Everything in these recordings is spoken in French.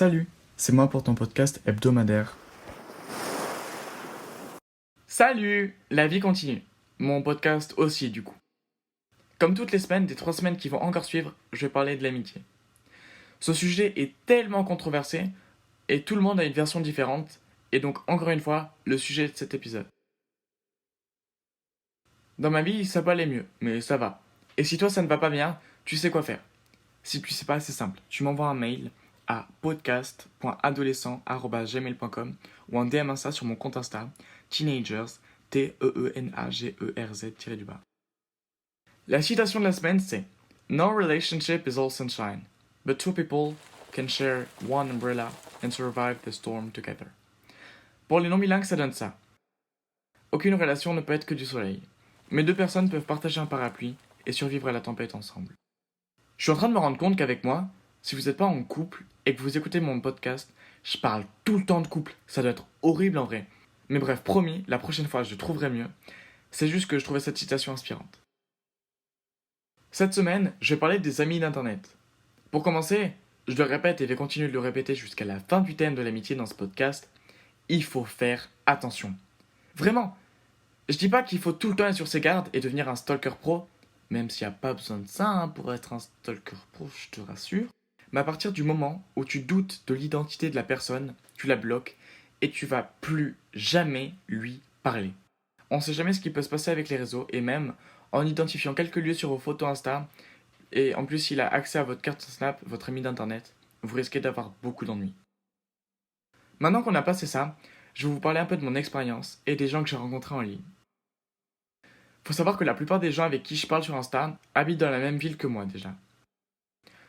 Salut, c'est moi pour ton podcast hebdomadaire. Salut, la vie continue. Mon podcast aussi du coup. Comme toutes les semaines, des 3 semaines qui vont encore suivre, je vais parler de l'amitié. Ce sujet est tellement controversé et tout le monde a une version différente et donc encore une fois, le sujet de cet épisode. Dans ma vie, ça peut aller mieux, mais ça va. Et si toi ça ne va pas bien, tu sais quoi faire. Si tu sais pas, c'est simple. Tu m'envoies un mail à podcast.adolescent@gmail.com ou un DM Insta sur mon compte Insta, teenagers, Teenagerz-. La citation de la semaine, c'est No relationship is all sunshine, but two people can share one umbrella and survive the storm together. Pour les non-bilingues, ça donne ça. Aucune relation ne peut être que du soleil, mais deux personnes peuvent partager un parapluie et survivre à la tempête ensemble. Je suis en train de me rendre compte qu'avec moi, si vous n'êtes pas en couple et que vous écoutez mon podcast, je parle tout le temps de couple. Ça doit être horrible en vrai. Mais bref, promis, la prochaine fois je trouverai mieux. C'est juste que je trouvais cette citation inspirante. Cette semaine, je vais parler des amis d'internet. Pour commencer, je le répète et vais continuer de le répéter jusqu'à la fin du thème de l'amitié dans ce podcast, il faut faire attention. Vraiment. Je dis pas qu'il faut tout le temps être sur ses gardes et devenir un stalker pro, même s'il n'y a pas besoin de ça pour être un stalker pro, je te rassure. Mais à partir du moment où tu doutes de l'identité de la personne, tu la bloques et tu vas plus jamais lui parler. On sait jamais ce qui peut se passer avec les réseaux et même en identifiant quelques lieux sur vos photos Insta et en plus s'il a accès à votre carte Snap, votre ami d'internet, vous risquez d'avoir beaucoup d'ennuis. Maintenant qu'on a passé ça, je vais vous parler un peu de mon expérience et des gens que j'ai rencontrés en ligne. Faut savoir que la plupart des gens avec qui je parle sur Insta habitent dans la même ville que moi déjà.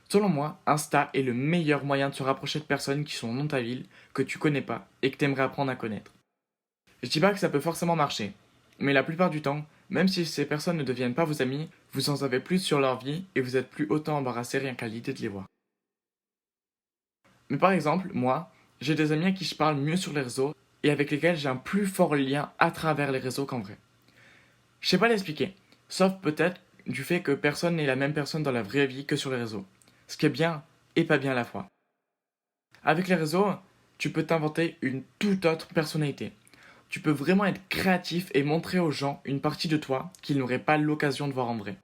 Selon moi, Insta est le meilleur moyen de se rapprocher de personnes qui sont dans ta ville, que tu connais pas et que tu aimerais apprendre à connaître. Je dis pas que ça peut forcément marcher, mais la plupart du temps, même si ces personnes ne deviennent pas vos amis, vous en savez plus sur leur vie et vous êtes plus autant embarrassé rien qu'à l'idée de les voir. Mais par exemple, moi, j'ai des amis à qui je parle mieux sur les réseaux et avec lesquels j'ai un plus fort lien à travers les réseaux qu'en vrai. Je sais pas l'expliquer, sauf peut-être du fait que personne n'est la même personne dans la vraie vie que sur les réseaux. Ce qui est bien et pas bien à la fois. Avec les réseaux, tu peux t'inventer une toute autre personnalité. Tu peux vraiment être créatif et montrer aux gens une partie de toi qu'ils n'auraient pas l'occasion de voir en vrai.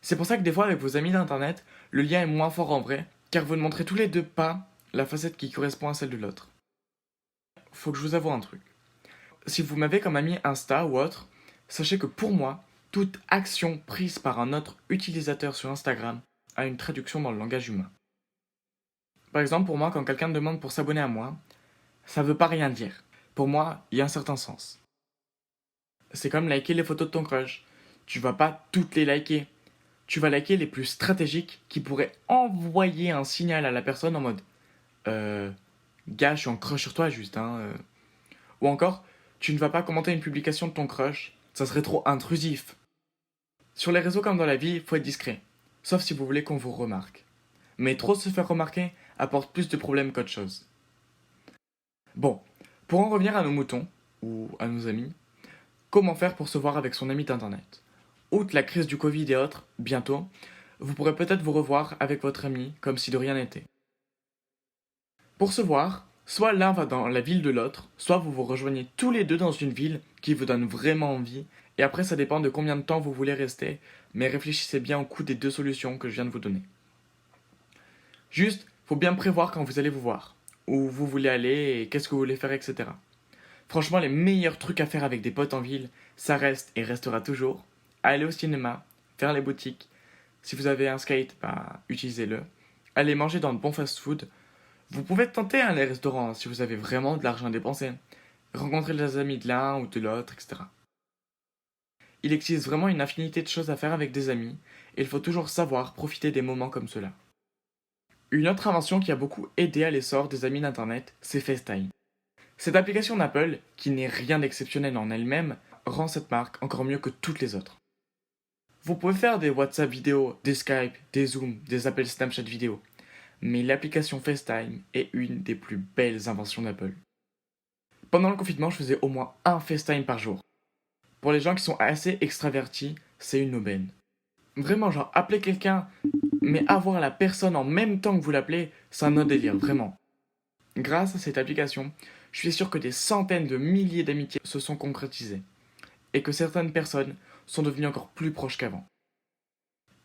C'est pour ça que des fois avec vos amis d'internet, le lien est moins fort en vrai, car vous ne montrez tous les deux pas la facette qui correspond à celle de l'autre. Faut que je vous avoue un truc. Si vous m'avez comme ami Insta ou autre, sachez que pour moi, toute action prise par un autre utilisateur sur Instagram a une traduction dans le langage humain. Par exemple, pour moi, quand quelqu'un me demande pour s'abonner à moi, ça veut pas rien dire. Pour moi, il y a un certain sens. C'est comme liker les photos de ton crush. Tu vas pas toutes les liker. Tu vas liker les plus stratégiques qui pourraient envoyer un signal à la personne en mode gars, je suis en crush sur toi juste, hein. Ou encore, tu ne vas pas commenter une publication de ton crush, ça serait trop intrusif. Sur les réseaux comme dans la vie, il faut être discret. Sauf si vous voulez qu'on vous remarque. Mais trop se faire remarquer apporte plus de problèmes qu'autre chose. Bon, pour en revenir à nos moutons, ou à nos amis, comment faire pour se voir avec son ami d'internet? Outre la crise du Covid et autres, bientôt, vous pourrez peut-être vous revoir avec votre ami comme si de rien n'était. Pour se voir, soit l'un va dans la ville de l'autre, soit vous vous rejoignez tous les deux dans une ville qui vous donne vraiment envie, et après ça dépend de combien de temps vous voulez rester, mais réfléchissez bien au coût des deux solutions que je viens de vous donner. Juste, faut bien prévoir quand vous allez vous voir, où vous voulez aller et qu'est-ce que vous voulez faire, etc. Franchement, les meilleurs trucs à faire avec des potes en ville, ça reste et restera toujours aller au cinéma, faire les boutiques. Si vous avez un skate, utilisez-le. Aller manger dans de bons fast-food. Vous pouvez tenter les restaurants si vous avez vraiment de l'argent à dépenser. Rencontrer les amis de l'un ou de l'autre, etc. Il existe vraiment une infinité de choses à faire avec des amis et il faut toujours savoir profiter des moments comme cela. Une autre invention qui a beaucoup aidé à l'essor des amis d'internet, c'est FaceTime. Cette application d'Apple, qui n'est rien d'exceptionnel en elle-même, rend cette marque encore mieux que toutes les autres. Vous pouvez faire des WhatsApp vidéo, des Skype, des Zoom, des appels Snapchat vidéo, mais l'application FaceTime est une des plus belles inventions d'Apple. Pendant le confinement, je faisais au moins un FaceTime par jour. Pour les gens qui sont assez extravertis, c'est une aubaine. Vraiment, genre, appeler quelqu'un Mais avoir la personne en même temps que vous l'appelez, c'est un autre délire, vraiment. Grâce à cette application, je suis sûr que des centaines de milliers d'amitiés se sont concrétisées. Et que certaines personnes sont devenues encore plus proches qu'avant.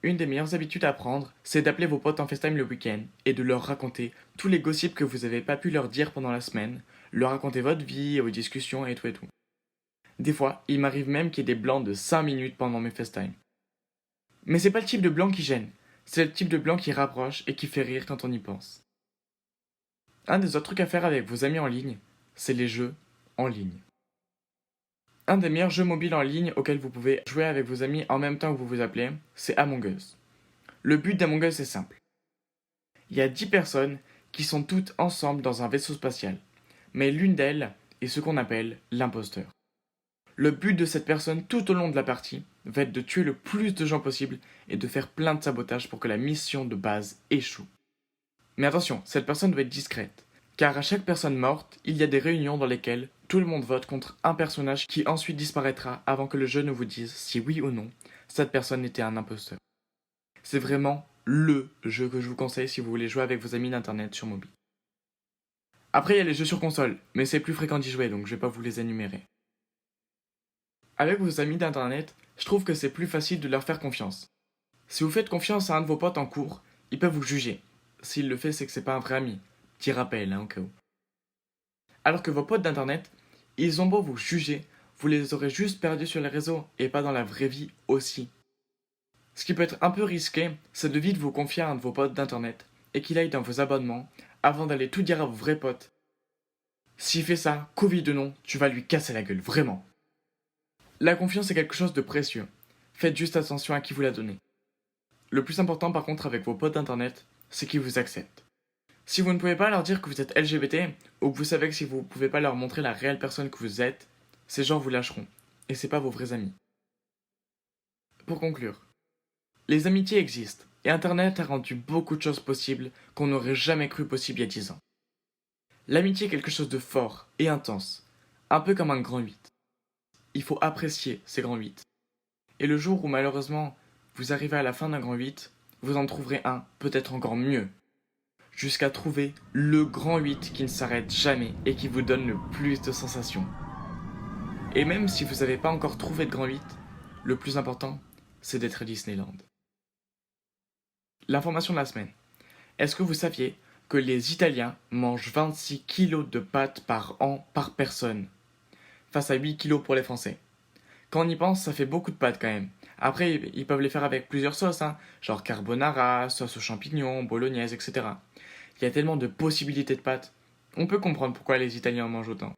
Une des meilleures habitudes à prendre, c'est d'appeler vos potes en FaceTime le week-end et de leur raconter tous les gossips que vous n'avez pas pu leur dire pendant la semaine, leur raconter votre vie, vos discussions et tout et tout. Des fois, il m'arrive même qu'il y ait des blancs de 5 minutes pendant mes FaceTime. Mais c'est pas le type de blanc qui gêne, c'est le type de blanc qui rapproche et qui fait rire quand on y pense. Un des autres trucs à faire avec vos amis en ligne, c'est les jeux en ligne. Un des meilleurs jeux mobiles en ligne auxquels vous pouvez jouer avec vos amis en même temps que vous vous appelez, c'est Among Us. Le but d'Among Us est simple. Il y a 10 personnes qui sont toutes ensemble dans un vaisseau spatial, mais l'une d'elles est ce qu'on appelle l'imposteur. Le but de cette personne tout au long de la partie va être de tuer le plus de gens possible et de faire plein de sabotages pour que la mission de base échoue. Mais attention, cette personne doit être discrète, car à chaque personne morte, il y a des réunions dans lesquelles tout le monde vote contre un personnage qui ensuite disparaîtra avant que le jeu ne vous dise si oui ou non cette personne était un imposteur. C'est vraiment LE jeu que je vous conseille si vous voulez jouer avec vos amis d'internet sur mobile. Après il y a les jeux sur console, mais c'est plus fréquent d'y jouer donc je vais pas vous les énumérer. Avec vos amis d'internet, je trouve que c'est plus facile de leur faire confiance. Si vous faites confiance à un de vos potes en cours, ils peuvent vous juger. S'il le fait, c'est que c'est pas un vrai ami. Petit rappel, au cas où. Alors que vos potes d'internet, ils ont beau vous juger, vous les aurez juste perdus sur les réseaux et pas dans la vraie vie aussi. Ce qui peut être un peu risqué, c'est de vite vous confier à un de vos potes d'internet et qu'il aille dans vos abonnements avant d'aller tout dire à vos vrais potes. S'il fait ça, Covid ou non, tu vas lui casser la gueule, vraiment. La confiance est quelque chose de précieux. Faites juste attention à qui vous la donnez. Le plus important par contre avec vos potes d'internet, c'est qu'ils vous acceptent. Si vous ne pouvez pas leur dire que vous êtes LGBT, ou que vous savez que si vous ne pouvez pas leur montrer la réelle personne que vous êtes, ces gens vous lâcheront, et c'est pas vos vrais amis. Pour conclure, les amitiés existent, et Internet a rendu beaucoup de choses possibles qu'on n'aurait jamais cru possible il y a 10 ans. L'amitié est quelque chose de fort et intense, un peu comme un grand 8. Il faut apprécier ces grands 8. Et le jour où malheureusement vous arrivez à la fin d'un grand 8, vous en trouverez un peut-être encore mieux. Jusqu'à trouver le grand 8 qui ne s'arrête jamais et qui vous donne le plus de sensations. Et même si vous n'avez pas encore trouvé de grand 8, le plus important, c'est d'être à Disneyland. L'information de la semaine. Est-ce que vous saviez que les Italiens mangent 26 kilos de pâtes par an par personne, face à 8 kilos pour les Français? Quand on y pense, ça fait beaucoup de pâtes quand même. Après, ils peuvent les faire avec plusieurs sauces, genre carbonara, sauce aux champignons, bolognaise, etc. Il y a tellement de possibilités de pâtes. On peut comprendre pourquoi les Italiens en mangent autant.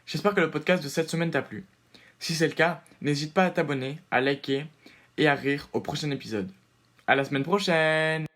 J'espère que le podcast de cette semaine t'a plu. Si c'est le cas, n'hésite pas à t'abonner, à liker et à rire au prochain épisode. À la semaine prochaine!